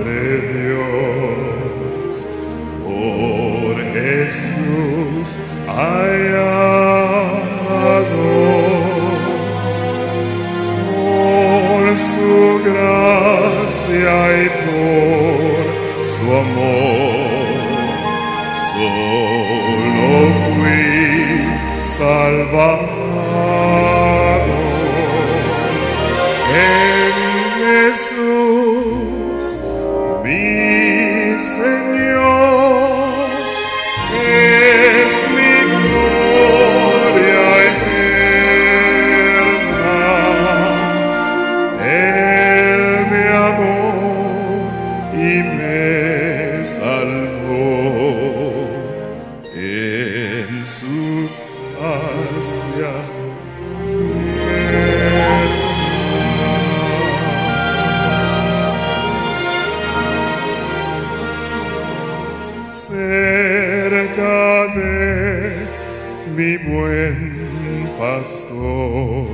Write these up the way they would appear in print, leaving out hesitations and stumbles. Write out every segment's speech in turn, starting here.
Padre Dios, por Jesús hallado, por su gracia y por su amor, solo fui salvado. En Jesús, mi Señor, es mi gloria eterna. Él me amó y me salvó en su gracia. Cerca de mi buen pastor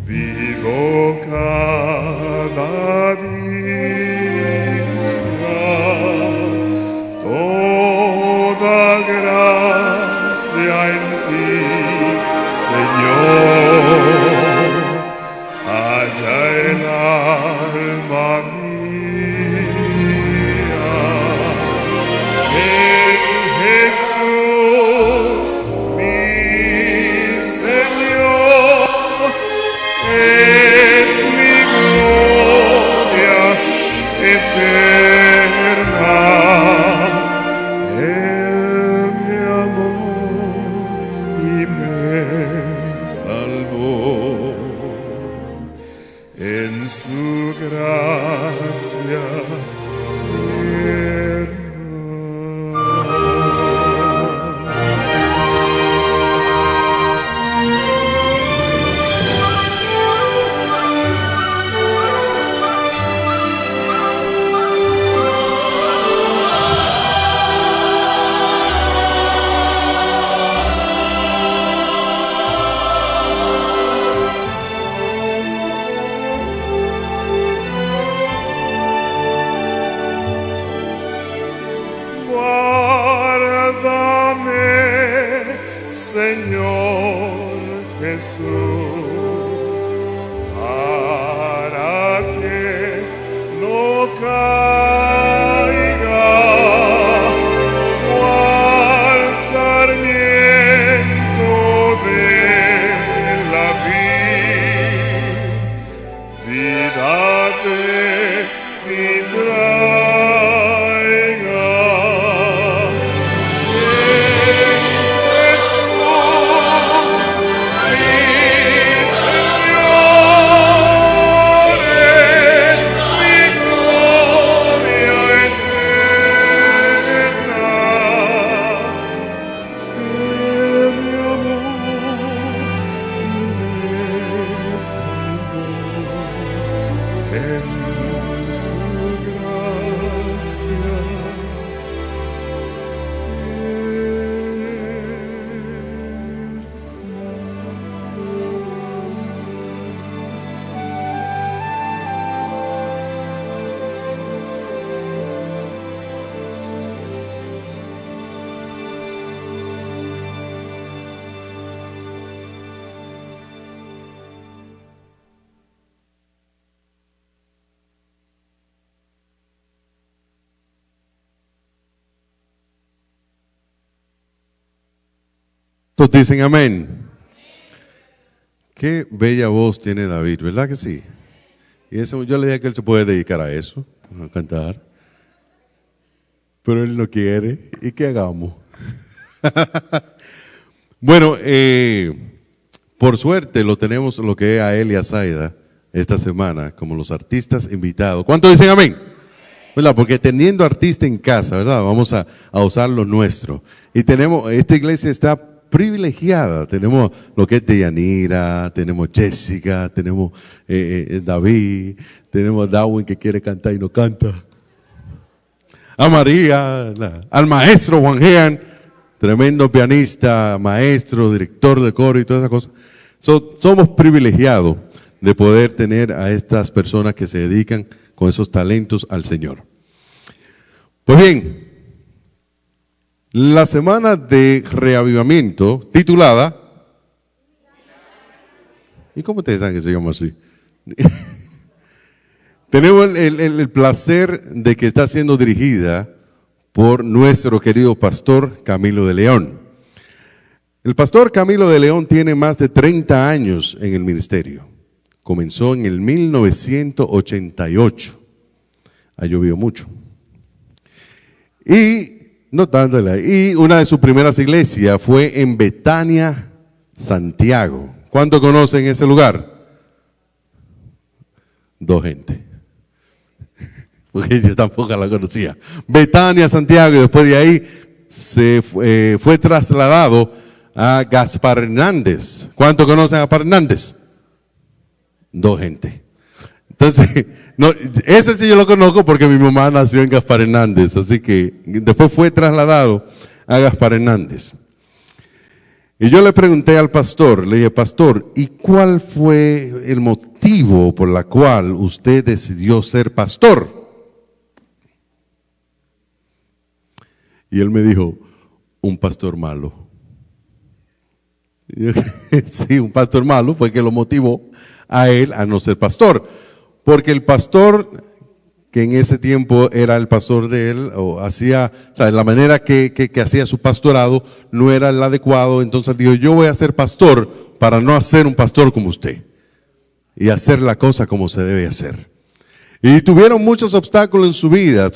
vivo cada día. Toda gracia en ti, Señor, halla el alma mía. En Jesús, mi Señor, es mi gloria eterna. Él me amó y me salvó en su gracia eterna. Guárdame, Señor Jesús, para que no caiga cual sarmiento de la vid. Vida de ti traiga. En su gracia Todos dicen amén. Qué bella voz tiene David, ¿verdad que sí? Y eso, yo le dije que él se puede dedicar a eso, a cantar. Pero él no quiere. ¿Y qué hagamos? Bueno, por suerte lo tenemos lo que es a él y a Zaida esta semana como los artistas invitados. ¿Cuántos dicen amén? ¿Verdad? Porque teniendo artista en casa, ¿verdad? Vamos a usar lo nuestro. Y tenemos, esta iglesia está privilegiada. Tenemos lo que es Deyanira, tenemos Jessica, tenemos David, tenemos Darwin que quiere cantar y no canta. A María, al maestro Juan Jean, tremendo pianista, maestro, director de coro y todas esas cosas. Somos privilegiados de poder tener a estas personas que se dedican con esos talentos al Señor. Pues bien, la semana de reavivamiento titulada, ¿y cómo ustedes saben que se llama así? Tenemos el placer de que está siendo dirigida por nuestro querido pastor Camilo de León. El pastor Camilo de León tiene más de 30 años en el ministerio. Comenzó en el 1988. Ha llovido mucho. Y una de sus primeras iglesias fue en Betania, Santiago. ¿Cuánto conocen ese lugar? 2 gente. Porque yo tampoco la conocía. Betania, Santiago, y después de ahí se fue trasladado a Gaspar Hernández. ¿Cuánto conocen a Gaspar Hernández? 2 gente. Entonces, no, ese sí yo lo conozco porque mi mamá nació en Gaspar Hernández, así que después fue trasladado a Gaspar Hernández. Y yo le pregunté al pastor, le dije, pastor, ¿y cuál fue el motivo por el cual usted decidió ser pastor? Y él me dijo, un pastor malo. Sí, un pastor malo fue que lo motivó a él a no ser pastor. Porque el pastor, que en ese tiempo era el pastor de él, la manera que hacía su pastorado no era el adecuado, entonces dijo, yo voy a ser pastor para no hacer un pastor como usted y hacer la cosa como se debe hacer. Y tuvieron muchos obstáculos en su vida,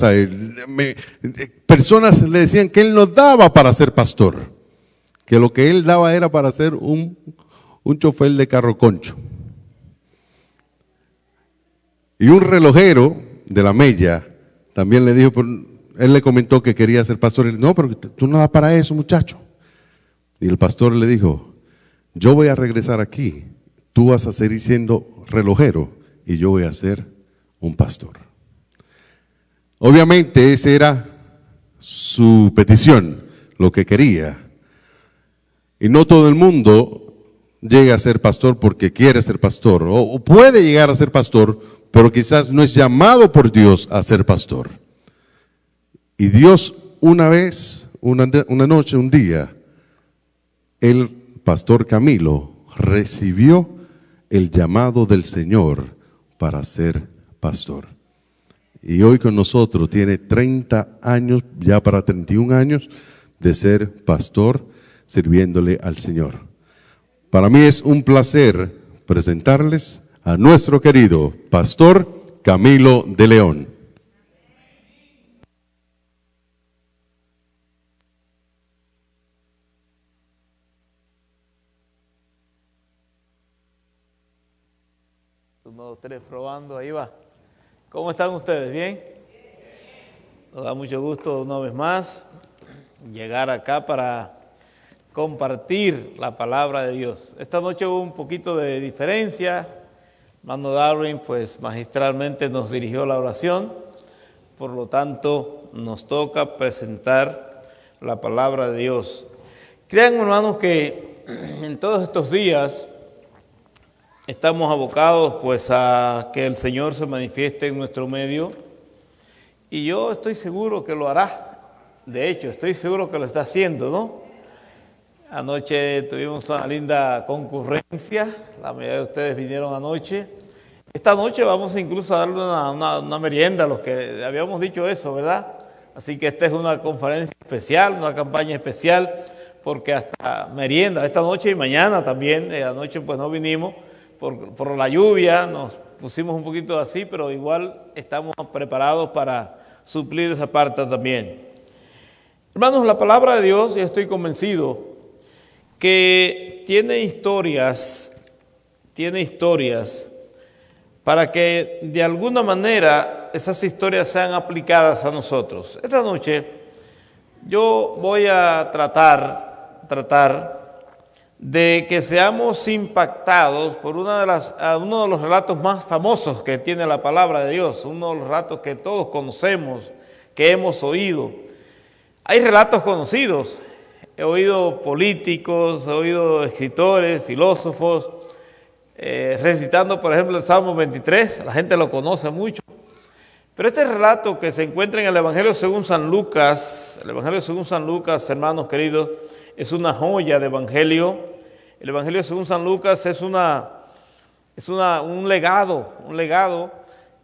personas le decían que él no daba para ser pastor, que lo que él daba era para ser un chofer de carro concho. Y un relojero de la Mella también le dijo, él le comentó que quería ser pastor. Y él, no, pero tú no das para eso, muchacho. Y el pastor le dijo, yo voy a regresar aquí, tú vas a seguir siendo relojero y yo voy a ser un pastor. Obviamente esa era su petición, lo que quería. Y no todo el mundo llega a ser pastor porque quiere ser pastor, o puede llegar a ser pastor, pero quizás no es llamado por Dios a ser pastor. Y Dios una vez, una noche, un día, el pastor Camilo recibió el llamado del Señor para ser pastor. Y hoy con nosotros tiene 30 años, ya para 31 años, de ser pastor, sirviéndole al Señor. Para mí es un placer presentarles a nuestro querido pastor Camilo de León. Uno, dos, tres, probando, ahí va. ¿Cómo están ustedes? ¿Bien? Nos da mucho gusto una vez más llegar acá para compartir la palabra de Dios. Esta noche hubo un poquito de diferencia. Hermano Darwin, pues magistralmente nos dirigió la oración, por lo tanto nos toca presentar la palabra de Dios. Crean, hermanos, que en todos estos días estamos abocados pues a que el Señor se manifieste en nuestro medio, y yo estoy seguro que lo hará. De hecho, estoy seguro que lo está haciendo, ¿no? Anoche tuvimos una linda concurrencia, la mayoría de ustedes vinieron anoche. Esta noche vamos incluso a darle una merienda a los que habíamos dicho eso, ¿verdad? Así que esta es una conferencia especial, una campaña especial, porque hasta merienda, esta noche y mañana también. Anoche pues no vinimos por la lluvia, nos pusimos un poquito así, pero igual estamos preparados para suplir esa parte también. Hermanos, la palabra de Dios, yo estoy convencido que tiene historias para que de alguna manera esas historias sean aplicadas a nosotros. Esta noche yo voy a tratar de que seamos impactados por uno de los relatos más famosos que tiene la palabra de Dios, uno de los relatos que todos conocemos, que hemos oído. Hay relatos conocidos. He oído políticos, he oído escritores, filósofos, recitando, por ejemplo, el Salmo 23, la gente lo conoce mucho. Pero este relato que se encuentra en el Evangelio según San Lucas, el Evangelio según San Lucas, hermanos queridos, es una joya de Evangelio. El Evangelio según San Lucas es un legado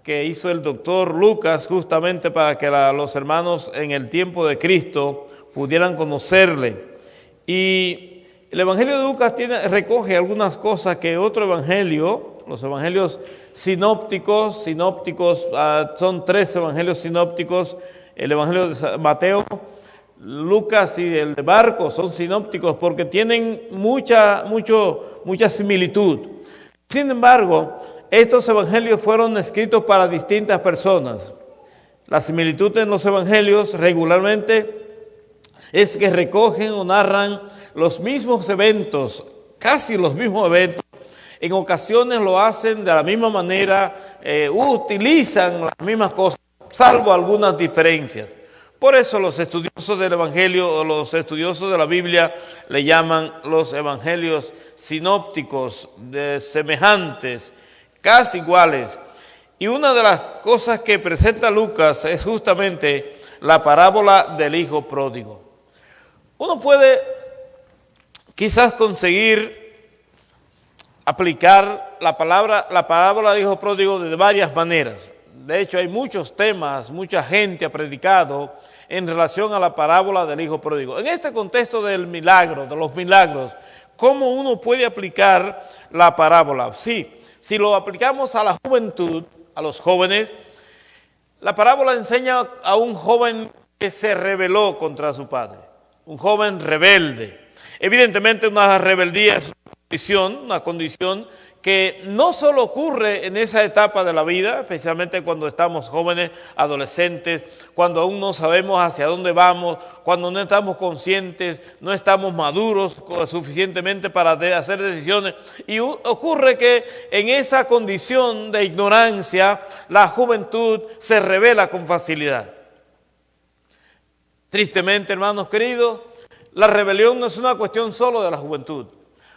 que hizo el doctor Lucas justamente para que los hermanos en el tiempo de Cristo pudieran conocerle. Y el Evangelio de Lucas recoge algunas cosas que otro evangelio, los evangelios sinópticos, son 3 evangelios sinópticos, el Evangelio de Mateo, Lucas y el de Marcos son sinópticos porque tienen mucha similitud. Sin embargo, estos evangelios fueron escritos para distintas personas. La similitud en los evangelios regularmente es que recogen o narran los mismos eventos, casi los mismos eventos. En ocasiones lo hacen de la misma manera, utilizan las mismas cosas, salvo algunas diferencias. Por eso los estudiosos del Evangelio o los estudiosos de la Biblia le llaman los evangelios sinópticos, semejantes, casi iguales. Y una de las cosas que presenta Lucas es justamente la parábola del hijo pródigo. Uno puede quizás conseguir aplicar la parábola del hijo pródigo de varias maneras. De hecho, hay muchos temas, mucha gente ha predicado en relación a la parábola del hijo pródigo. En este contexto del milagro, de los milagros, ¿cómo uno puede aplicar la parábola? Sí, si lo aplicamos a la juventud, a los jóvenes, la parábola enseña a un joven que se rebeló contra su padre, un joven rebelde. Evidentemente una rebeldía es una condición que no solo ocurre en esa etapa de la vida, especialmente cuando estamos jóvenes, adolescentes, cuando aún no sabemos hacia dónde vamos, cuando no estamos conscientes, no estamos maduros suficientemente para hacer decisiones. Y ocurre que en esa condición de ignorancia, la juventud se rebela con facilidad. Tristemente, hermanos queridos, la rebelión no es una cuestión solo de la juventud.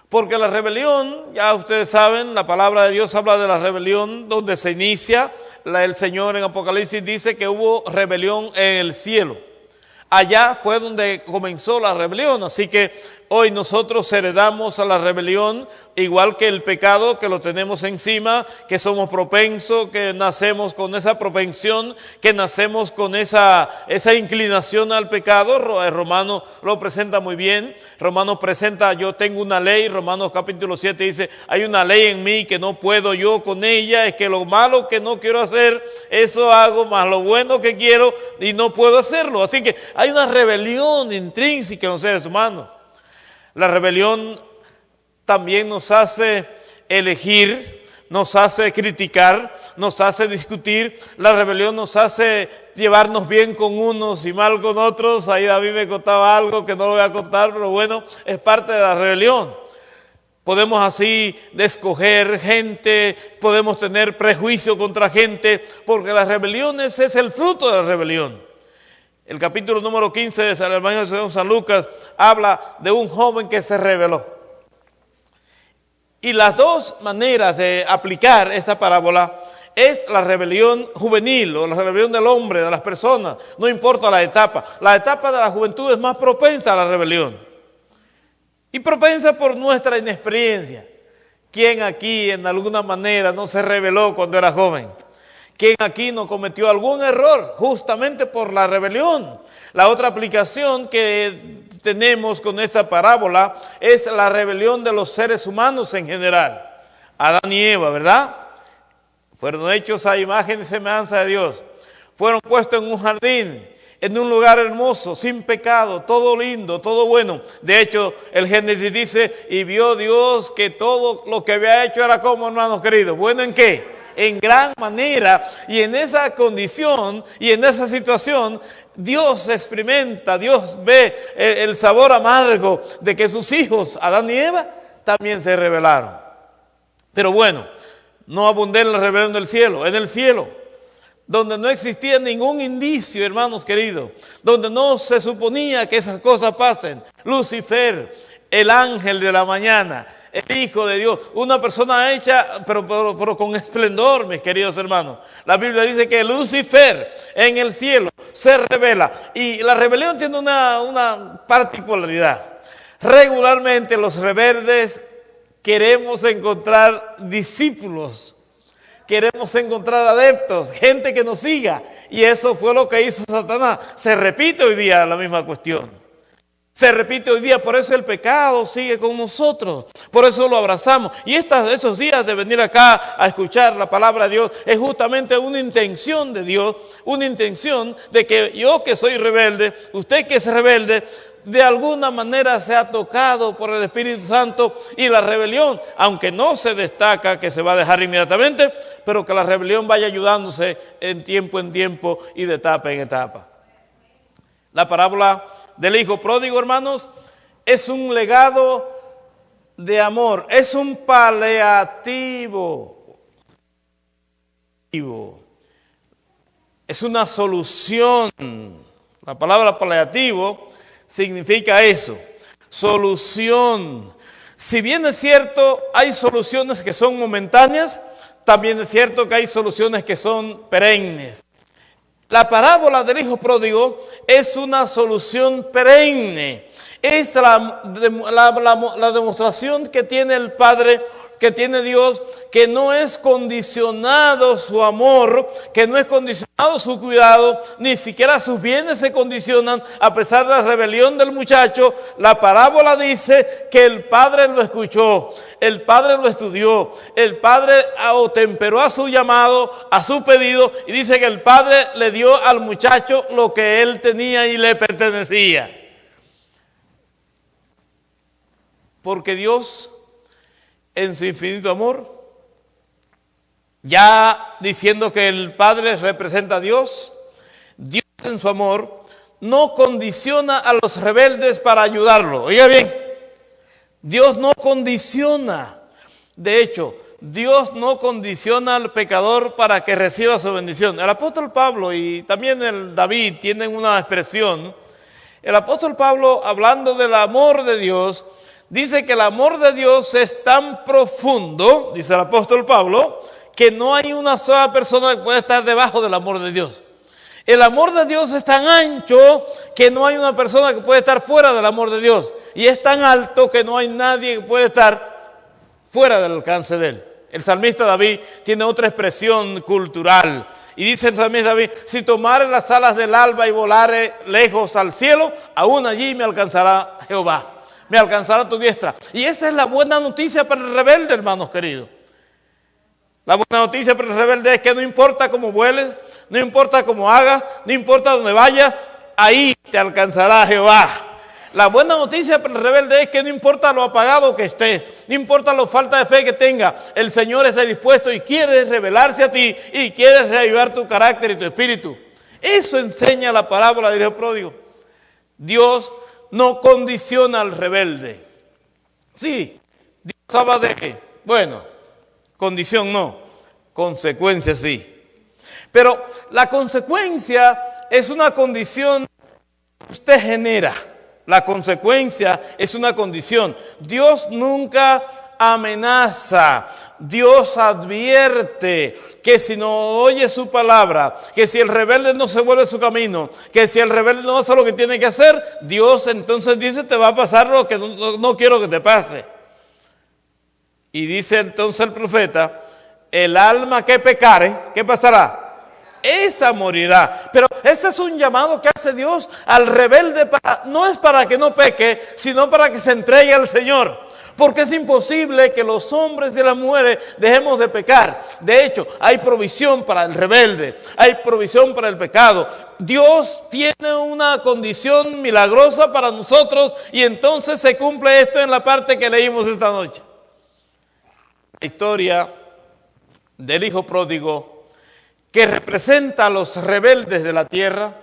Porque la rebelión, ya ustedes saben, la palabra de Dios habla de la rebelión donde se inicia. El Señor en Apocalipsis dice que hubo rebelión en el cielo. Allá fue donde comenzó la rebelión, así que hoy nosotros heredamos a la rebelión, igual que el pecado que lo tenemos encima, que somos propensos, que nacemos con esa propensión, que nacemos con esa inclinación al pecado. Romanos lo presenta muy bien. Romanos presenta, yo tengo una ley. Romanos capítulo 7 dice, hay una ley en mí que no puedo yo con ella, es que lo malo que no quiero hacer, eso hago, más lo bueno que quiero y no puedo hacerlo. Así que hay una rebelión intrínseca en los seres humanos. La rebelión también nos hace elegir, nos hace criticar, nos hace discutir. La rebelión nos hace llevarnos bien con unos y mal con otros. Ahí David me contaba algo que no lo voy a contar, pero bueno, es parte de la rebelión. Podemos así escoger gente, podemos tener prejuicio contra gente, porque las rebeliones es el fruto de la rebelión. El capítulo número 15 de San Evangelio según San Lucas habla de un joven que se rebeló. Y las dos maneras de aplicar esta parábola es la rebelión juvenil o la rebelión del hombre, de las personas, no importa la etapa. La etapa de la juventud es más propensa a la rebelión. Y propensa por nuestra inexperiencia. ¿Quién aquí en alguna manera no se rebeló cuando era joven? ¿Quién aquí no cometió algún error justamente por la rebelión? La otra aplicación que tenemos con esta parábola es la rebelión de los seres humanos en general. Adán y Eva, ¿verdad? Fueron hechos a imagen y semejanza de Dios. Fueron puestos en un jardín, en un lugar hermoso, sin pecado, todo lindo, todo bueno. De hecho, el Génesis dice, y vio Dios que todo lo que había hecho era como, hermanos queridos. ¿Bueno en qué? En gran manera, y en esa condición y en esa situación Dios experimenta, Dios ve el sabor amargo de que sus hijos, Adán y Eva, también se rebelaron. Pero bueno, no abundé en la rebelión del cielo, en el cielo, donde no existía ningún indicio, hermanos queridos, donde no se suponía que esas cosas pasen. Lucifer, el ángel de la mañana, el Hijo de Dios, una persona hecha, pero con esplendor, mis queridos hermanos. La Biblia dice que Lucifer en el cielo se revela. Y la rebelión tiene una particularidad. Regularmente los rebeldes queremos encontrar discípulos, queremos encontrar adeptos, gente que nos siga. Y eso fue lo que hizo Satanás. Se repite hoy día la misma cuestión. Se repite hoy día, por eso el pecado sigue con nosotros, por eso lo abrazamos. Y esos días de venir acá a escuchar la palabra de Dios es justamente una intención de Dios, una intención de que yo que soy rebelde, usted que es rebelde, de alguna manera se ha tocado por el Espíritu Santo y la rebelión, aunque no se destaca que se va a dejar inmediatamente, pero que la rebelión vaya ayudándose en tiempo y de etapa en etapa. La parábola del hijo pródigo, hermanos, es un legado de amor, es un paliativo, es una solución. La palabra paliativo significa eso, solución. Si bien es cierto, hay soluciones que son momentáneas, también es cierto que hay soluciones que son perennes. La parábola del hijo pródigo es una solución perenne. Es la demostración que tiene el Padre, que tiene Dios, que no es condicionado su amor, que no es condicionado su cuidado, ni siquiera sus bienes se condicionan a pesar de la rebelión del muchacho. La parábola dice que el Padre lo escuchó, el Padre lo estudió, el Padre temperó a su llamado, a su pedido, y dice que el Padre le dio al muchacho lo que él tenía y le pertenecía. Porque Dios, en su infinito amor, ya diciendo que el Padre representa a Dios, Dios en su amor no condiciona a los rebeldes para ayudarlo. Oiga bien, Dios no condiciona. De hecho, Dios no condiciona al pecador para que reciba su bendición. El apóstol Pablo y también el David tienen una expresión. El apóstol Pablo, hablando del amor de Dios, dice que el amor de Dios es tan profundo, dice el apóstol Pablo, que no hay una sola persona que pueda estar debajo del amor de Dios. El amor de Dios es tan ancho que no hay una persona que puede estar fuera del amor de Dios. Y es tan alto que no hay nadie que puede estar fuera del alcance de él. El salmista David tiene otra expresión cultural. Y dice el salmista David: si tomare las alas del alba y volare lejos al cielo, aún allí me alcanzará Jehová. Me alcanzará tu diestra. Y esa es la buena noticia para el rebelde, hermanos queridos. La buena noticia para el rebelde es que no importa cómo vueles, no importa cómo hagas, no importa dónde vayas, ahí te alcanzará Jehová. La buena noticia para el rebelde es que no importa lo apagado que estés, no importa la falta de fe que tengas, el Señor está dispuesto y quiere revelarse a ti y quiere reavivar tu carácter y tu espíritu. Eso enseña la parábola del hijo pródigo. Dios no condiciona al rebelde. Sí, Dios habla de, condición no, consecuencia sí. Pero la consecuencia es una condición que usted genera. La consecuencia es una condición. Dios nunca amenaza. Dios advierte que si no oye su palabra, que si el rebelde no se vuelve su camino, que si el rebelde no hace lo que tiene que hacer, Dios entonces dice: te va a pasar lo que no quiero que te pase. Y dice entonces el profeta: el alma que pecare, ¿qué pasará? Esa morirá. Pero ese es un llamado que hace Dios al rebelde, no es para que no peque, sino para que se entregue al Señor. Porque es imposible que los hombres y las mujeres dejemos de pecar. De hecho, hay provisión para el rebelde, hay provisión para el pecado. Dios tiene una condición milagrosa para nosotros y entonces se cumple esto en la parte que leímos esta noche. La historia del hijo pródigo, que representa a los rebeldes de la tierra,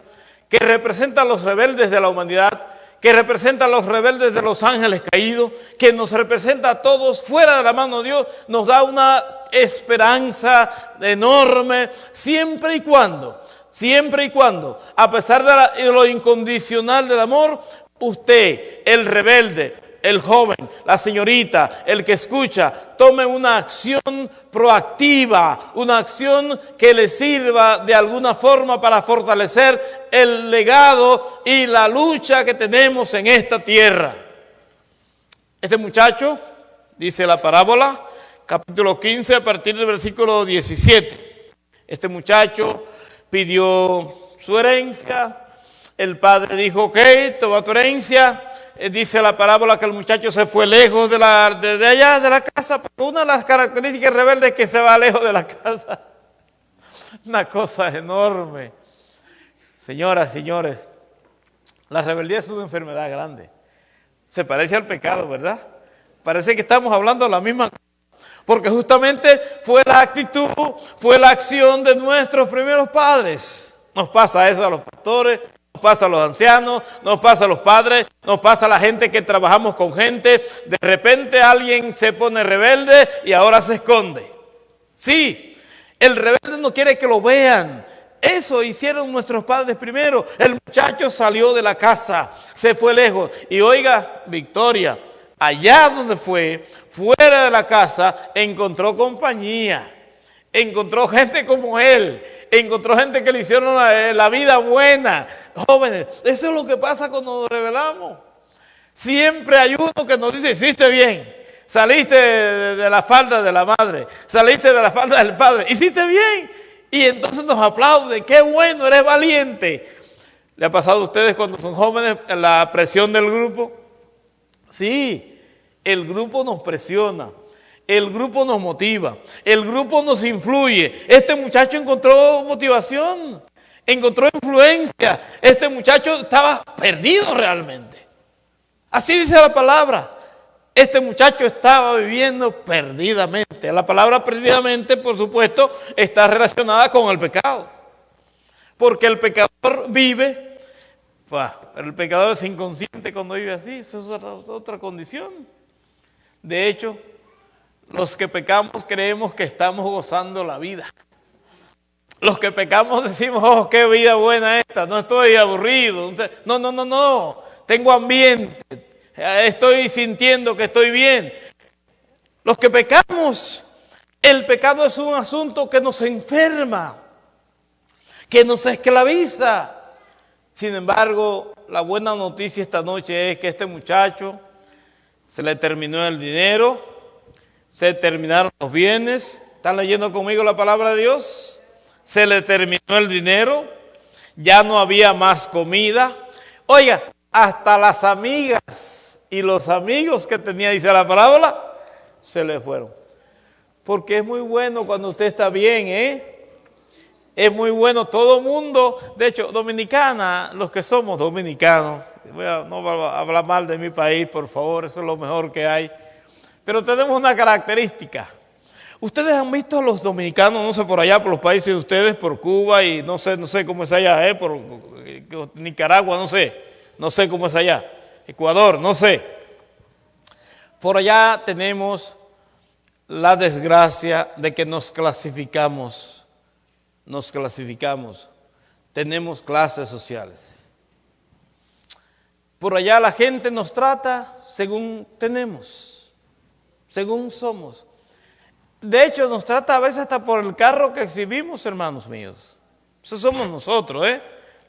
que representa a los rebeldes de la humanidad, que representa a los rebeldes de los ángeles caídos, que nos representa a todos fuera de la mano de Dios, nos da una esperanza enorme, siempre y cuando, a pesar de lo incondicional del amor, usted, el rebelde, el joven, la señorita, el que escucha, tome una acción proactiva, una acción que le sirva de alguna forma para fortalecer el legado y la lucha que tenemos en esta tierra. Este muchacho, dice la parábola, capítulo 15, a partir del versículo 17. Este muchacho pidió su herencia. El padre dijo, ok, toma tu herencia. Dice la parábola que el muchacho se fue lejos de allá de la casa. Porque una de las características rebeldes es que se va lejos de la casa. Una cosa enorme. Señoras, señores, la rebeldía es una enfermedad grande. Se parece al pecado, ¿verdad? Parece que estamos hablando de la misma cosa. Porque justamente fue la actitud, fue la acción de nuestros primeros padres. Nos pasa eso a los pastores, nos pasa a los ancianos, nos pasa a los padres, nos pasa a la gente que trabajamos con gente. De repente alguien se pone rebelde y ahora se esconde. Sí, el rebelde no quiere que lo vean. Eso hicieron nuestros padres primero. El muchacho salió de la casa, se fue lejos. Y oiga, Victoria, allá donde fue, fuera de la casa, encontró compañía. Encontró gente como él. Encontró gente que le hicieron la vida buena. Jóvenes, eso es lo que pasa cuando nos rebelamos. Siempre hay uno que nos dice, hiciste bien. Saliste de la falda de la madre. Saliste de la falda del padre. Hiciste bien. Y entonces nos aplauden. Qué bueno, eres valiente. ¿Le ha pasado a ustedes cuando son jóvenes la presión del grupo? Sí, el grupo nos presiona. El grupo nos motiva, el grupo nos influye. Este muchacho encontró motivación, encontró influencia. Este muchacho estaba perdido realmente. Así dice la palabra. Este muchacho estaba viviendo perdidamente. La palabra perdidamente, por supuesto, está relacionada con el pecado. Porque el pecador vive, pero el pecador es inconsciente cuando vive así. Eso es otra condición. De hecho, los que pecamos creemos que estamos gozando la vida. Los que pecamos decimos, oh, qué vida buena esta, no estoy aburrido. No, tengo ambiente, estoy sintiendo que estoy bien. Los que pecamos, el pecado es un asunto que nos enferma, que nos esclaviza. Sin embargo, la buena noticia esta noche es que este muchacho se le terminó el dinero, se terminaron los bienes. ¿Están leyendo conmigo la palabra de Dios? Se le terminó el dinero, ya no había más comida. Oiga, hasta las amigas y los amigos que tenía, dice la parábola, se le fueron. Porque es muy bueno cuando usted está bien, Es muy bueno todo mundo. De hecho, dominicana, los que somos dominicanos, no voy a hablar mal de mi país, por favor, eso es lo mejor que hay. Pero tenemos una característica. Ustedes han visto a los dominicanos, no sé, por allá, por los países de ustedes, por Cuba y no sé cómo es allá, por Nicaragua, no sé cómo es allá, Ecuador, no sé. Por allá tenemos la desgracia de que nos clasificamos, tenemos clases sociales. Por allá la gente nos trata según tenemos, según somos. De hecho, nos trata a veces hasta por el carro que exhibimos, hermanos míos. Eso somos nosotros,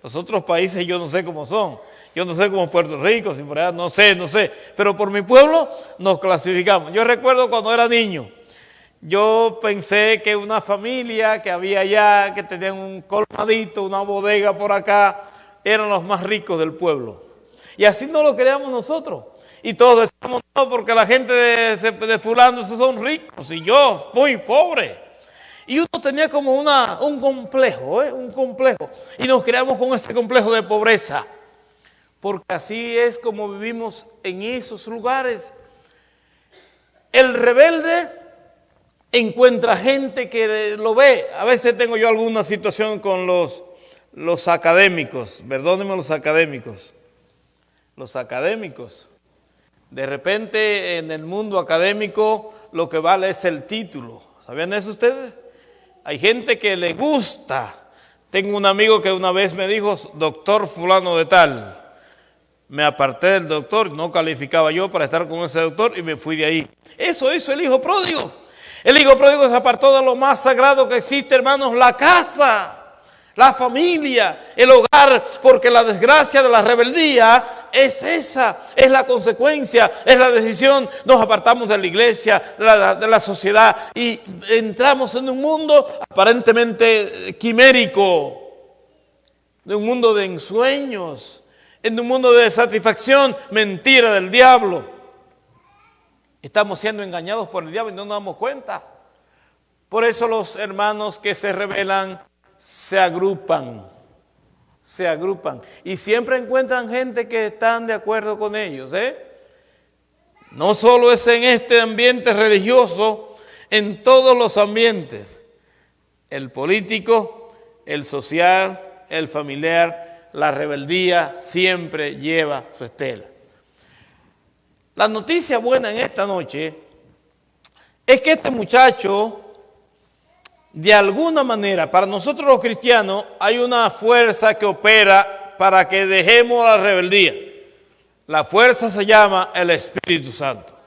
Los otros países yo no sé cómo son. Yo no sé cómo es Puerto Rico, si por allá, no sé. Pero por mi pueblo nos clasificamos. Yo recuerdo cuando era niño, yo pensé que una familia que había allá, que tenían un colmadito, una bodega por acá, eran los más ricos del pueblo. Y así no lo creíamos nosotros. Y todos decíamos, no, porque la gente de fulano, esos son ricos, y yo, muy pobre. Y uno tenía como un complejo, un complejo. Y nos creamos con este complejo de pobreza. Porque así es como vivimos en esos lugares. El rebelde encuentra gente que lo ve. A veces tengo yo alguna situación con los académicos. Perdónenme los académicos. Los académicos. De repente en el mundo académico lo que vale es el título. ¿Sabían eso ustedes? Hay gente que le gusta. Tengo un amigo que una vez me dijo, doctor fulano de tal. me aparté del doctor, no calificaba yo para estar con ese doctor y me fui de ahí. Eso hizo el hijo pródigo. El hijo pródigo se apartó de lo más sagrado que existe, hermanos, la casa, la familia, el hogar, porque la desgracia de la rebeldía es esa, es la consecuencia, es la decisión. Nos apartamos de la iglesia, de la sociedad y entramos en un mundo aparentemente quimérico, de un mundo de ensueños, en un mundo de satisfacción, mentira del diablo. Estamos siendo engañados por el diablo y no nos damos cuenta. Por eso los hermanos que se rebelan se agrupan y siempre encuentran gente que están de acuerdo con ellos. No solo es en este ambiente religioso, en todos los ambientes, el político, el social, el familiar, la rebeldía siempre lleva su estela. La noticia buena en esta noche es que este muchacho, de alguna manera, para nosotros los cristianos, hay una fuerza que opera para que dejemos la rebeldía. La fuerza se llama el Espíritu Santo.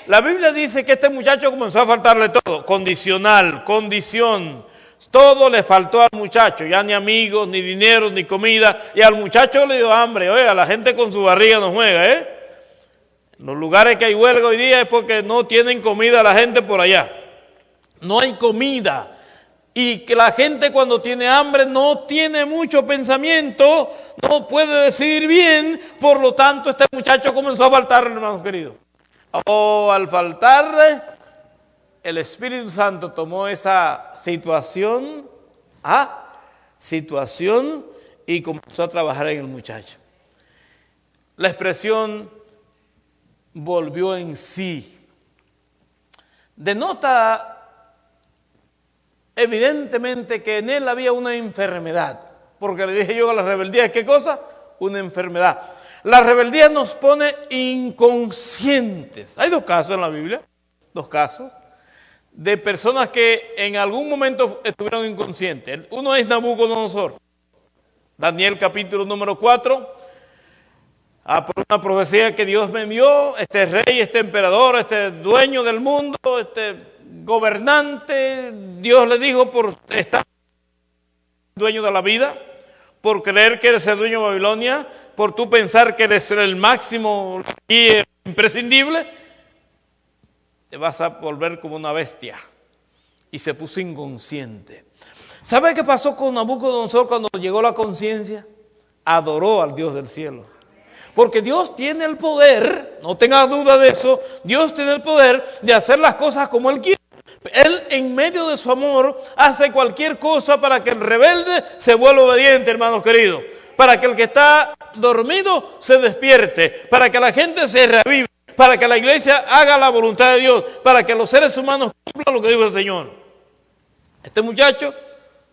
La Biblia dice que este muchacho comenzó a faltarle todo, condicional, condición. Todo le faltó al muchacho, ya ni amigos, ni dinero, ni comida. Y al muchacho le dio hambre. Oiga, la gente con su barriga no juega, En los lugares que hay huelga hoy día es porque no tienen comida la gente por allá. No hay comida. Y que la gente cuando tiene hambre no tiene mucho pensamiento, no puede decidir bien. Por lo tanto, este muchacho comenzó a faltarle, hermanos queridos. Al faltarle, el Espíritu Santo tomó esa situación y comenzó a trabajar en el muchacho. La expresión volvió en sí denota evidentemente que en él había una enfermedad, porque le dije yo a la rebeldía, ¿qué cosa? Una enfermedad. La rebeldía nos pone inconscientes. Hay dos casos en la Biblia, de personas que en algún momento estuvieron inconscientes. Uno es Nabucodonosor, Daniel capítulo número 4, por una profecía que Dios me envió, este rey, este emperador, este dueño del mundo, este gobernante, Dios le dijo por estar dueño de la vida, por creer que eres el dueño de Babilonia, por tú pensar que eres el máximo y imprescindible, te vas a volver como una bestia. Y se puso inconsciente. ¿Sabe qué pasó con Nabucodonosor cuando llegó la conciencia? Adoró al Dios del cielo. Porque Dios tiene el poder, no tenga duda de eso, Dios tiene el poder de hacer las cosas como Él quiere. Él en medio de su amor hace cualquier cosa para que el rebelde se vuelva obediente, hermanos queridos. Para que el que está dormido se despierte, para que la gente se reavive, para que la iglesia haga la voluntad de Dios, para que los seres humanos cumplan lo que dijo el Señor. Este muchacho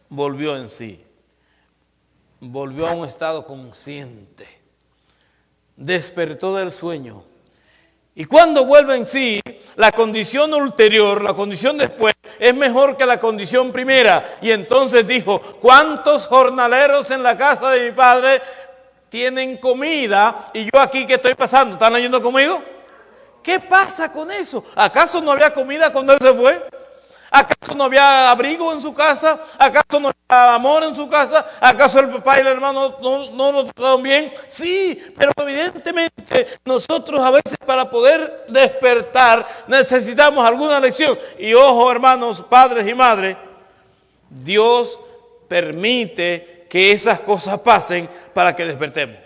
volvió en sí, volvió a un estado consciente, despertó del sueño. Y cuando vuelve en sí, la condición ulterior, la condición después, es mejor que la condición primera. Y entonces dijo, ¿cuántos jornaleros en la casa de mi padre tienen comida? Y yo aquí, ¿qué estoy pasando? ¿Están leyendo conmigo? ¿Qué pasa con eso? ¿Acaso no había comida cuando él se fue? ¿Acaso no había abrigo en su casa? ¿Acaso no había amor en su casa? ¿Acaso el papá y el hermano no lo trataron bien? Sí, pero evidentemente nosotros a veces para poder despertar necesitamos alguna lección. Y ojo, hermanos, padres y madres, Dios permite que esas cosas pasen para que despertemos.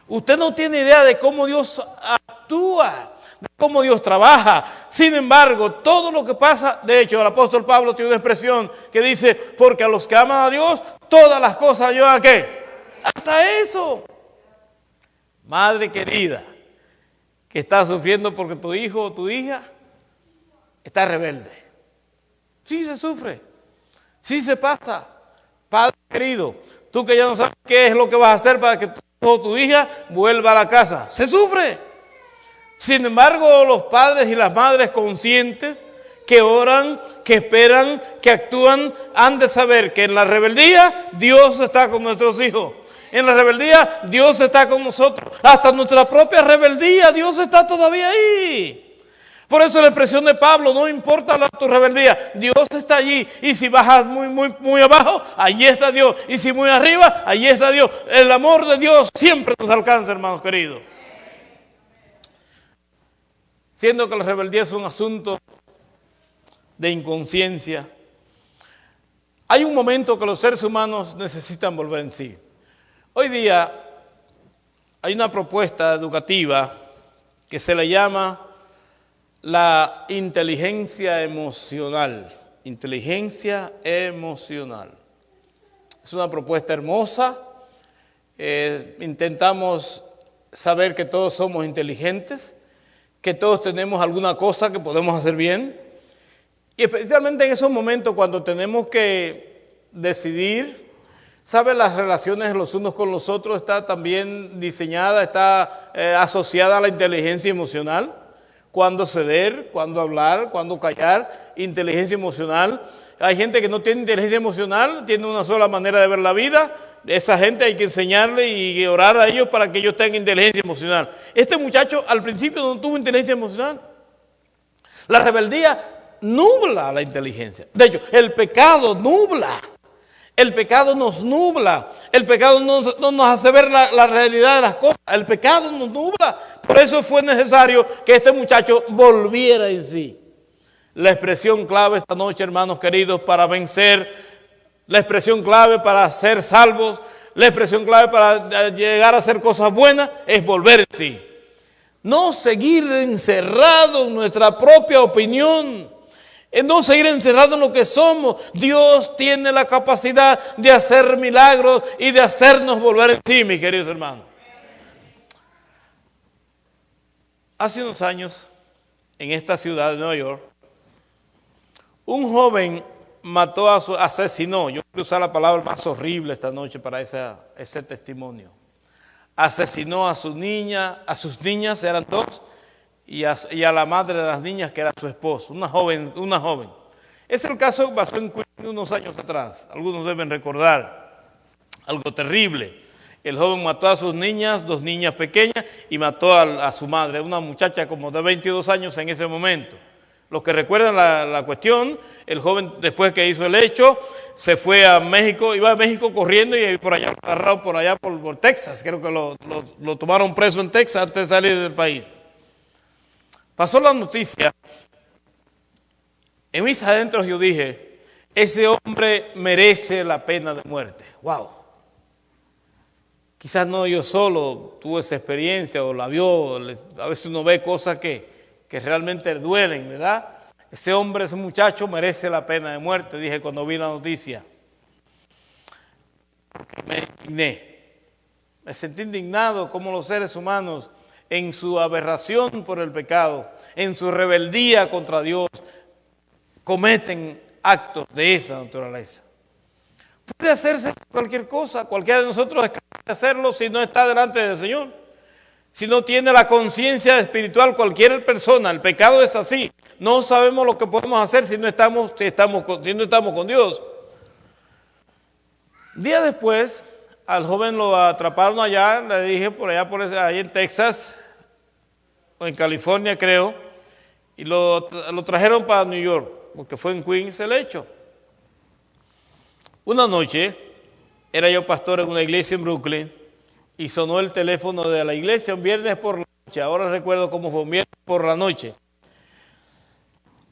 Usted no tiene idea de cómo Dios actúa, de cómo Dios trabaja. Sin embargo, todo lo que pasa, de hecho, el apóstol Pablo tiene una expresión que dice, porque a los que aman a Dios, todas las cosas llevan a ¿qué? Hasta eso. Madre querida, que está sufriendo porque tu hijo o tu hija está rebelde. Sí se sufre, sí se pasa. Padre querido, tú que ya no sabes qué es lo que vas a hacer para que tu hijo o tu hija vuelva a la casa, se sufre. Sin embargo, los padres y las madres conscientes que oran, que esperan, que actúan, han de saber que en la rebeldía Dios está con nuestros hijos. En la rebeldía Dios está con nosotros. Hasta nuestra propia rebeldía Dios está todavía ahí. Por eso la expresión de Pablo, no importa tu rebeldía, Dios está allí. Y si bajas muy abajo, allí está Dios. Y si muy arriba, allí está Dios. El amor de Dios siempre nos alcanza, hermanos queridos. Siendo que la rebeldía es un asunto de inconsciencia, hay un momento que los seres humanos necesitan volver en sí. Hoy día hay una propuesta educativa que se le llama la inteligencia emocional. Inteligencia emocional. Es una propuesta hermosa. Intentamos saber que todos somos inteligentes, que todos tenemos alguna cosa que podemos hacer bien. Y especialmente en esos momentos cuando tenemos que decidir, ¿sabe? Las relaciones los unos con los otros está también diseñada, está asociada a la inteligencia emocional. Cuándo ceder, cuándo hablar, cuándo callar, inteligencia emocional. Hay gente que no tiene inteligencia emocional, tiene una sola manera de ver la vida. Esa gente hay que enseñarle y orar a ellos para que ellos tengan inteligencia emocional. Este muchacho al principio no tuvo inteligencia emocional. La rebeldía nubla la inteligencia. De hecho, el pecado nubla. El pecado nos nubla. El pecado no nos hace ver la realidad de las cosas. El pecado nos nubla. Por eso fue necesario que este muchacho volviera en sí. La expresión clave esta noche, hermanos queridos, para vencer, la expresión clave para ser salvos, la expresión clave para llegar a hacer cosas buenas es volver en sí. No seguir encerrado en nuestra propia opinión. No seguir encerrado en lo que somos. Dios tiene la capacidad de hacer milagros y de hacernos volver en sí, mis queridos hermanos. Hace unos años, en esta ciudad de Nueva York, un joven asesinó, yo quiero usar la palabra más horrible esta noche para ese testimonio. Asesinó a sus niñas, eran dos, y a la madre de las niñas, que era su esposo, una joven. Es el caso que pasó en Queens unos años atrás. Algunos deben recordar algo terrible. El joven mató a sus niñas, dos niñas pequeñas, y mató a su madre, una muchacha como de 22 años en ese momento. Los que recuerdan la cuestión, el joven después que hizo el hecho, se fue a México, iba a México corriendo y por allá, agarrado por allá por Texas. Creo que lo tomaron preso en Texas antes de salir del país. Pasó la noticia. En mis adentros yo dije, ese hombre merece la pena de muerte. ¡Wow! Quizás no yo solo tuve esa experiencia o la vio, a veces uno ve cosas que realmente duelen, ¿verdad? Ese hombre, ese muchacho merece la pena de muerte, dije cuando vi la noticia. Me indigné. Me sentí indignado como los seres humanos, en su aberración por el pecado, en su rebeldía contra Dios, cometen actos de esa naturaleza. Puede hacerse cualquier cosa, cualquiera de nosotros es capaz de hacerlo si no está delante del Señor. Si no tiene la conciencia espiritual, cualquier persona, el pecado es así. No sabemos lo que podemos hacer si no estamos con Dios. Día después, al joven lo atraparon allá, le dije allá en Texas, o en California creo, y lo trajeron para New York, porque fue en Queens el hecho. Una noche, era yo pastor en una iglesia en Brooklyn, y sonó el teléfono de la iglesia un viernes por la noche. Ahora recuerdo cómo fue, un viernes por la noche.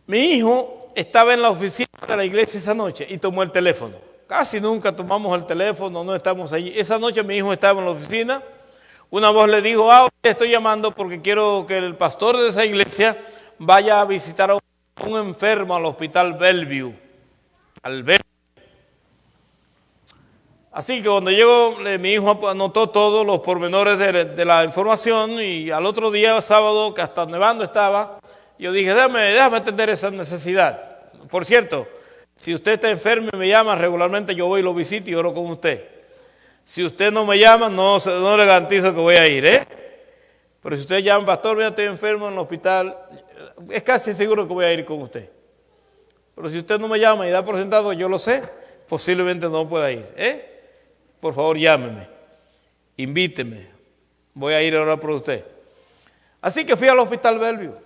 Mi hijo estaba en la oficina de la iglesia esa noche y tomó el teléfono. Casi nunca tomamos el teléfono, no estamos allí. Esa noche mi hijo estaba en la oficina. Una voz le dijo, estoy llamando porque quiero que el pastor de esa iglesia vaya a visitar a un enfermo al hospital Bellevue. Así que cuando llegó, mi hijo anotó todos los pormenores de la información y al otro día, sábado, que hasta nevando estaba, yo dije, déjame atender esa necesidad. Por cierto, si usted está enfermo y me llama, regularmente yo voy y lo visito y oro con usted. Si usted no me llama, no le garantizo que voy a ir, Pero si usted llama, pastor, mira, estoy enfermo en el hospital, es casi seguro que voy a ir con usted. Pero si usted no me llama y da por sentado, yo lo sé, posiblemente no pueda ir, Por favor, llámeme. invíteme, voy a ir a orar por usted. Así que fui al Hospital Bellevue.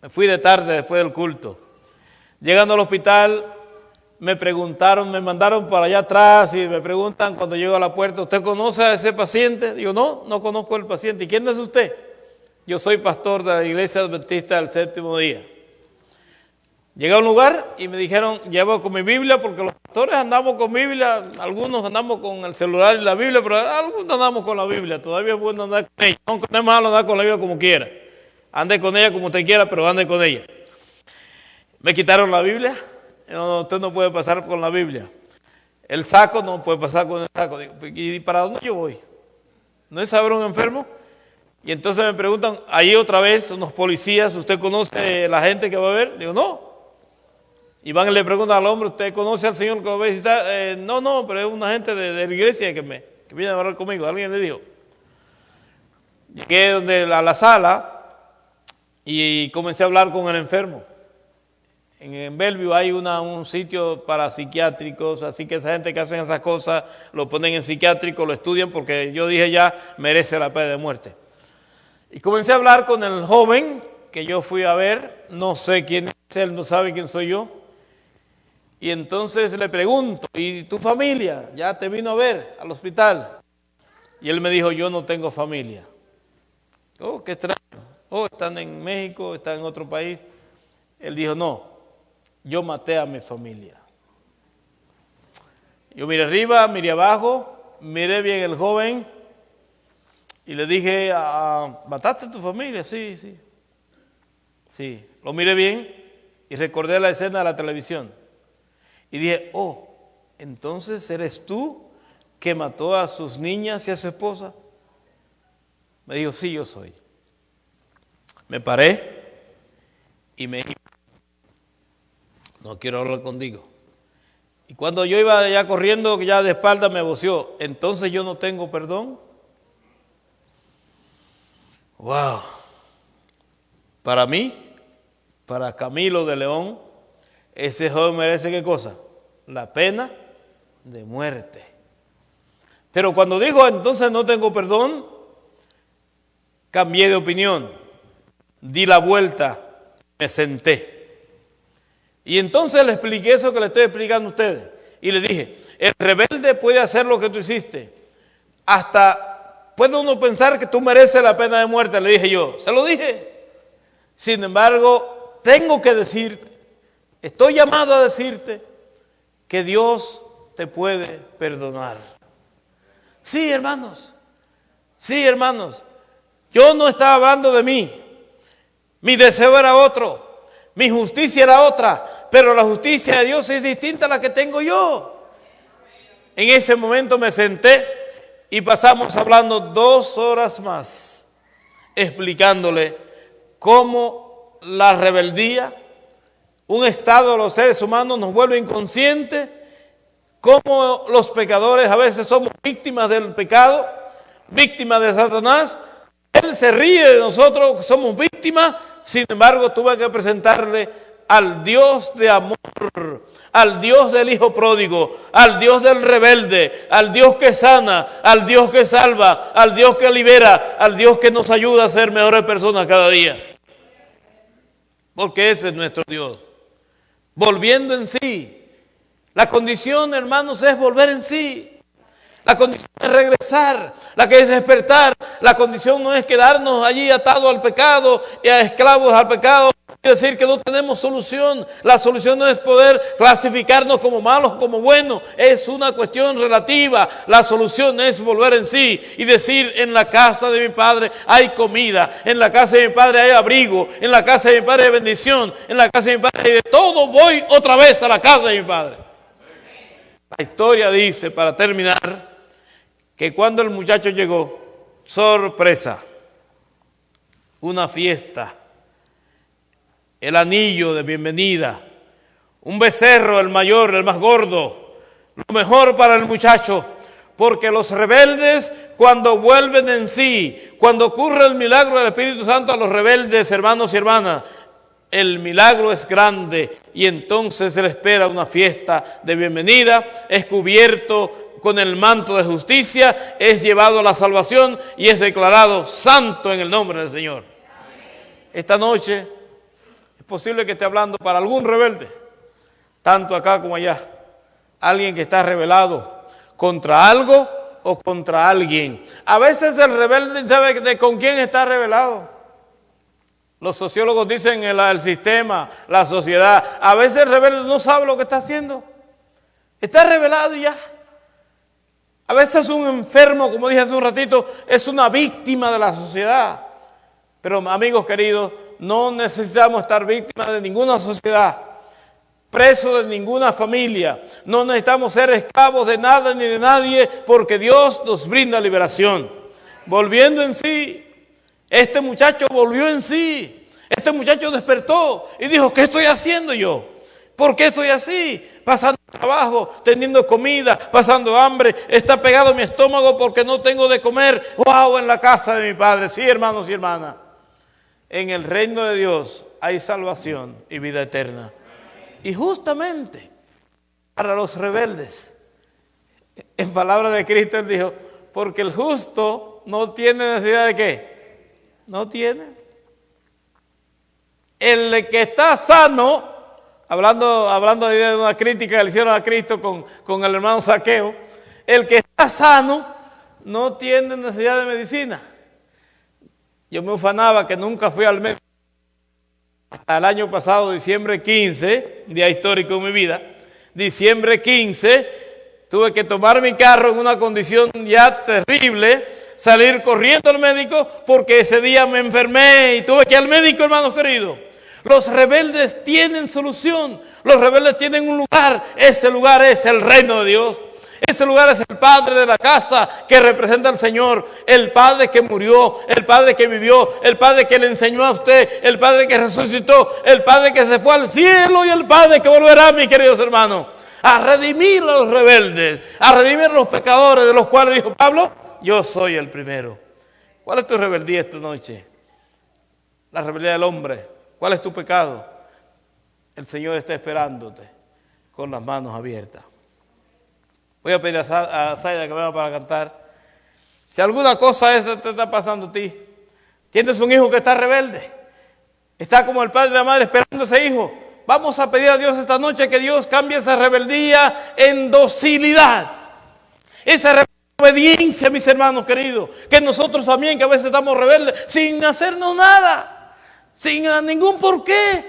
Me fui de tarde después del culto. Llegando al hospital, me preguntaron, me mandaron para allá atrás y me preguntan cuando llego a la puerta, ¿usted conoce a ese paciente? Digo, no conozco al paciente. ¿Y quién es usted? Yo soy pastor de la Iglesia Adventista del Séptimo Día. Llegué a un lugar y me dijeron, llevo con mi Biblia, porque los pastores andamos con Biblia, algunos andamos con el celular y la Biblia, pero algunos andamos con la Biblia. Todavía es bueno andar con ella. No es malo andar con la Biblia como quiera. Ande con ella como usted quiera, pero ande con ella. Me quitaron la Biblia. No, usted no puede pasar con la Biblia. El saco no puede pasar con el saco. Digo, ¿y para dónde yo voy? ¿No es saber un enfermo? Y entonces me preguntan, ahí otra vez unos policías, ¿usted conoce a la gente que va a ver? Digo, no. Y van y le preguntan al hombre, ¿usted conoce al Señor que lo va a visitar? No, pero es una gente de la iglesia que viene a hablar conmigo. Alguien le dijo. Llegué a la sala y comencé a hablar con el enfermo. En Bellevue hay un sitio para psiquiátricos, así que esa gente que hacen esas cosas lo ponen en psiquiátrico, lo estudian porque yo dije ya merece la pena de muerte. Y comencé a hablar con el joven que yo fui a ver, no sé quién es él, no sabe quién soy yo. Y entonces le pregunto, ¿y tu familia? ¿Ya te vino a ver al hospital? Y él me dijo, yo no tengo familia. Oh, qué extraño. Oh, están en México, están en otro país. Él dijo, no, yo maté a mi familia. Yo miré arriba, miré abajo, miré bien el joven y le dije, ¿mataste a tu familia? Sí. Sí, lo miré bien y recordé la escena de la televisión. Y dije, oh, entonces ¿eres tú que mató a sus niñas y a su esposa? Me dijo, sí, yo soy. Me paré y me iba. No quiero hablar contigo. Y cuando yo iba ya corriendo, ya de espalda me voció, entonces yo no tengo perdón. Wow. Para mí, para Camilo de León, ese joven merece ¿qué cosa? La pena de muerte. Pero cuando dijo entonces no tengo perdón, cambié de opinión, di la vuelta, me senté. Y entonces le expliqué eso que le estoy explicando a ustedes. Y le dije, el rebelde puede hacer lo que tú hiciste. Hasta puede uno pensar que tú mereces la pena de muerte, le dije yo. Se lo dije. Sin embargo, tengo que decirte, estoy llamado a decirte que Dios te puede perdonar. Sí, hermanos. Sí, hermanos. Yo no estaba hablando de mí. Mi deseo era otro. Mi justicia era otra. Pero la justicia de Dios es distinta a la que tengo yo. En ese momento me senté y pasamos hablando 2 horas más, explicándole cómo la rebeldía, un estado de los seres humanos, nos vuelve inconscientes, cómo los pecadores a veces somos víctimas del pecado, víctimas de Satanás. Él se ríe de nosotros, somos víctimas. Sin embargo, tuve que presentarle al Dios de amor, al Dios del hijo pródigo, al Dios del rebelde, al Dios que sana, al Dios que salva, al Dios que libera, al Dios que nos ayuda a ser mejores personas cada día. Porque ese es nuestro Dios. Volviendo en sí. La condición, hermanos, es volver en sí. La condición es regresar, la que es despertar. La condición no es quedarnos allí atados al pecado y a esclavos al pecado. Quiere decir que no tenemos solución. La solución no es poder clasificarnos como malos, como buenos. Es una cuestión relativa. La solución es volver en sí y decir, en la casa de mi Padre hay comida. En la casa de mi Padre hay abrigo. En la casa de mi Padre hay bendición. En la casa de mi Padre hay de todo. Voy otra vez a la casa de mi Padre. La historia dice, para terminar, que cuando el muchacho llegó, sorpresa, una fiesta, el anillo de bienvenida, un becerro, el mayor, el más gordo, lo mejor para el muchacho, porque los rebeldes cuando vuelven en sí, cuando ocurre el milagro del Espíritu Santo a los rebeldes, hermanos y hermanas, el milagro es grande y entonces se le espera una fiesta de bienvenida, es cubierto con el manto de justicia, es llevado a la salvación y es declarado santo en el nombre del Señor. Esta noche es posible que esté hablando para algún rebelde, tanto acá como allá. Alguien que está rebelado contra algo o contra alguien. A veces el rebelde sabe de con quién está rebelado. Los sociólogos dicen el sistema, la sociedad. A veces el rebelde no sabe lo que está haciendo. Está rebelado y ya. A veces un enfermo, como dije hace un ratito, es una víctima de la sociedad. Pero amigos queridos, no necesitamos estar víctimas de ninguna sociedad, presos de ninguna familia. No necesitamos ser esclavos de nada ni de nadie, porque Dios nos brinda liberación. Volviendo en sí, este muchacho volvió en sí. Este muchacho despertó y dijo, ¿qué estoy haciendo yo? ¿Por qué estoy así? Pasando trabajo, teniendo comida, pasando hambre, está pegado mi estómago porque no tengo de comer. ¡Wow! En la casa de mi padre. Sí, hermanos y hermanas. En el reino de Dios hay salvación y vida eterna. Y justamente para los rebeldes, en palabra de Cristo él dijo, porque el justo no tiene necesidad de ¿qué? No tiene. El que está sano, hablando de una crítica que le hicieron a Cristo con el hermano Zaqueo, el que está sano no tiene necesidad de medicina. Yo me ufanaba que nunca fui al médico. Hasta el año pasado, diciembre 15, día histórico en mi vida, diciembre 15, tuve que tomar mi carro en una condición ya terrible, salir corriendo al médico porque ese día me enfermé y tuve que ir al médico, hermanos queridos. Los rebeldes tienen solución, los rebeldes tienen un lugar, ese lugar es el reino de Dios. Ese lugar es el Padre de la casa que representa al Señor, el Padre que murió, el Padre que vivió, el Padre que le enseñó a usted, el Padre que resucitó, el Padre que se fue al cielo y el Padre que volverá, mis queridos hermanos, a redimir a los rebeldes, a redimir a los pecadores, de los cuales dijo Pablo, yo soy el primero. ¿Cuál es tu rebeldía esta noche? La rebeldía del hombre. ¿Cuál es tu pecado? El Señor está esperándote con las manos abiertas. Voy a pedir a Zaida que venga para cantar. Si alguna cosa esa te está pasando a ti, tienes un hijo que está rebelde, está como el padre y la madre esperando a ese hijo, vamos a pedir a Dios esta noche que Dios cambie esa rebeldía en docilidad. Esa obediencia, mis hermanos queridos, que nosotros también, que a veces estamos rebeldes, sin hacernos nada, sin ningún porqué,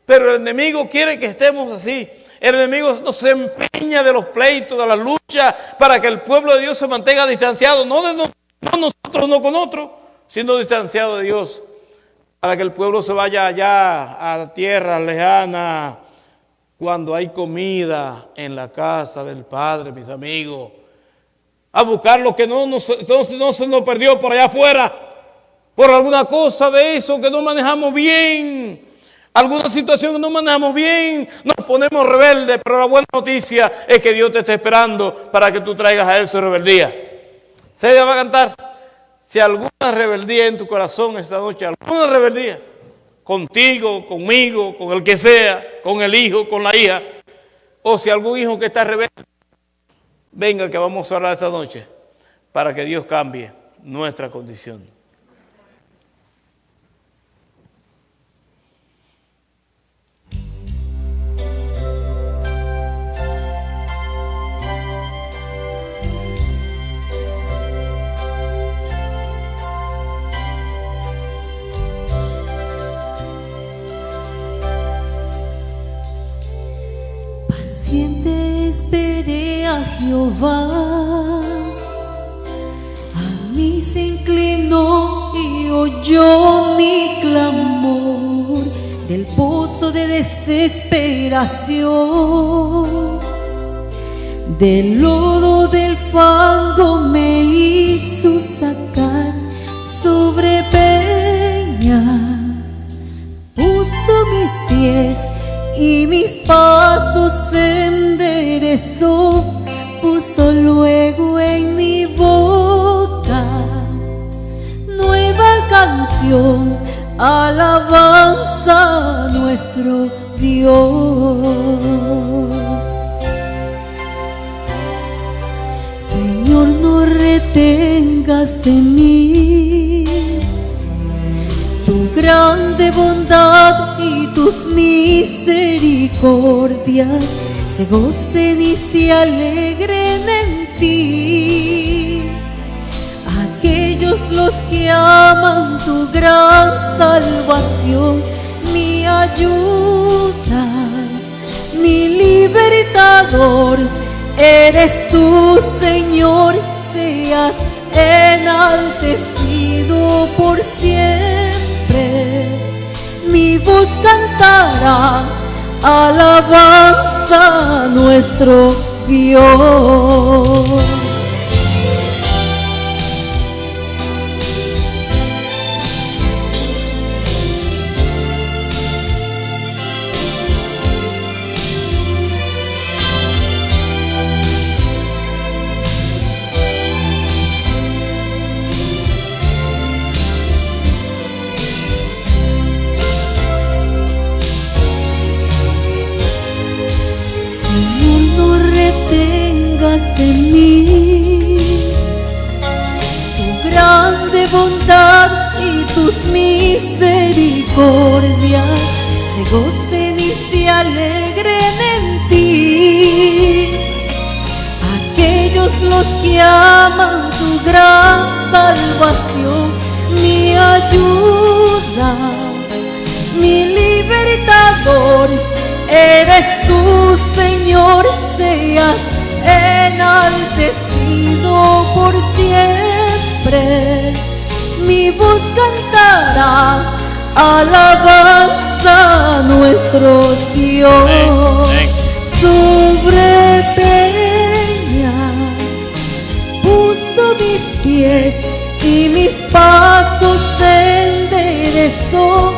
pero el enemigo quiere que estemos así. El enemigo nos empeña de los pleitos, de la lucha, para que el pueblo de Dios se mantenga distanciado, no nosotros, no con otros, sino distanciado de Dios, para que el pueblo se vaya allá a tierras lejanas, cuando hay comida en la casa del Padre, mis amigos, a buscar lo que no se nos perdió por allá afuera, por alguna cosa de eso que no manejamos bien. Alguna situación que no manejamos bien, nos ponemos rebeldes, pero la buena noticia es que Dios te está esperando para que tú traigas a Él su rebeldía. Celia va a cantar. Si alguna rebeldía en tu corazón esta noche, alguna rebeldía, contigo, conmigo, con el que sea, con el hijo, con la hija, o si algún hijo que está rebelde, venga que vamos a orar esta noche para que Dios cambie nuestra condición. Paciente esperé a Jehová, a mí se inclinó y oyó mi clamor del pozo de desesperación. Del lodo del fango me hizo sacar, sobre peña puso mis pies y mis pasos enderezó, puso luego en mi boca nueva canción, alabanza a nuestro Dios. no retengas de mí tu grande bondad y tus misericordias se gocen y se alegren en ti. Aquellos los que aman tu gran salvación, mi ayuda, mi libertador, eres tú, Señor, seas enaltecido por siempre. Mi voz cantará alabanza a nuestro Dios. De mí tu grande bondad y tus misericordias se gocen y se alegren en ti. Aquellos los que aman tu gran salvación, mi ayuda, mi libertador, eres tú, Señor, seas enaltecido por siempre. Mi voz cantará alabanza a nuestro Dios. Sobre peña puso mis pies y mis pasos enderezó,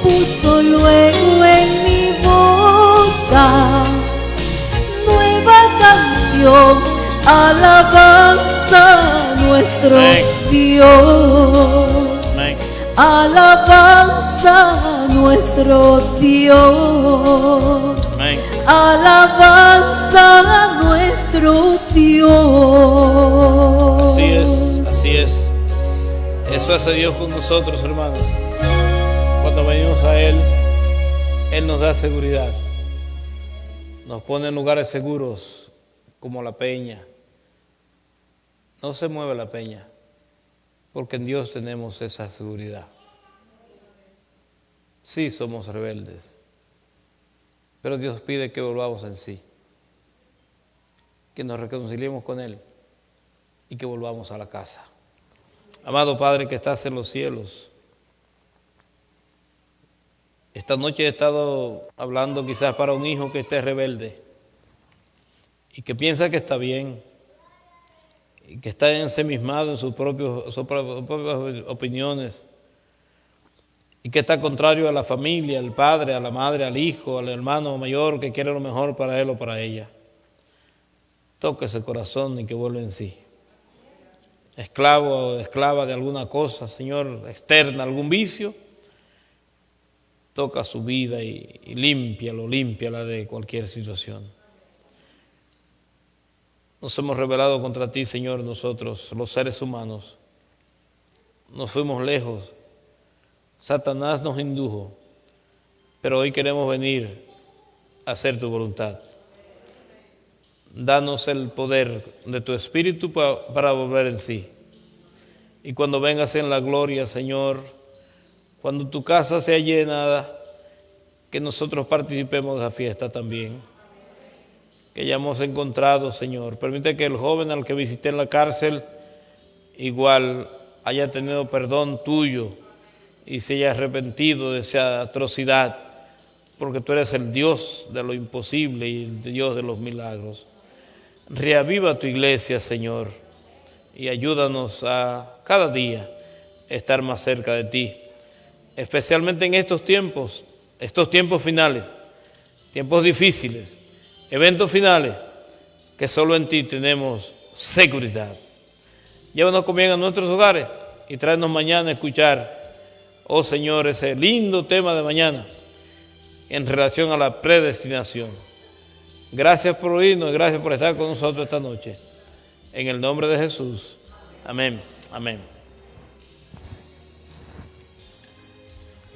puso luego en mi boca canción, alabanza a nuestro Dios. Alabanza a nuestro Dios. Alabanza a nuestro Dios. Así es, así es. Eso hace Dios con nosotros, hermanos. Cuando venimos a Él, Él nos da seguridad. Nos pone en lugares seguros, como la peña. No se mueve la peña, porque en Dios tenemos esa seguridad. Sí, somos rebeldes, pero Dios pide que volvamos en sí, que nos reconciliemos con Él y que volvamos a la casa. Amado Padre que estás en los cielos, esta noche he estado hablando quizás para un hijo que esté rebelde y que piensa que está bien y que está ensimismado en sus propias opiniones y que está contrario a la familia, al padre, a la madre, al hijo, al hermano mayor que quiere lo mejor para él o para ella. Toque ese corazón y que vuelva en sí. Esclavo o esclava de alguna cosa, Señor, externa, algún vicio, toca su vida y límpiala de cualquier situación. Nos hemos rebelado contra ti, Señor, nosotros, los seres humanos. Nos fuimos lejos. Satanás nos indujo, pero hoy queremos venir a hacer tu voluntad. Danos el poder de tu Espíritu para volver en sí. Y cuando vengas en la gloria, Señor, cuando tu casa sea llenada, que nosotros participemos de la fiesta también. Que hayamos encontrado, Señor. Permite que el joven al que visité en la cárcel igual haya tenido perdón tuyo y se haya arrepentido de esa atrocidad, porque tú eres el Dios de lo imposible y el Dios de los milagros. Reaviva tu iglesia, Señor, y ayúdanos a cada día estar más cerca de ti, especialmente en estos tiempos finales, tiempos difíciles, eventos finales, que solo en ti tenemos seguridad. Llévanos con bien a nuestros hogares y tráenos mañana a escuchar, oh Señor, ese lindo tema de mañana en relación a la predestinación. Gracias por oírnos y gracias por estar con nosotros esta noche. En el nombre de Jesús. Amén. Amén.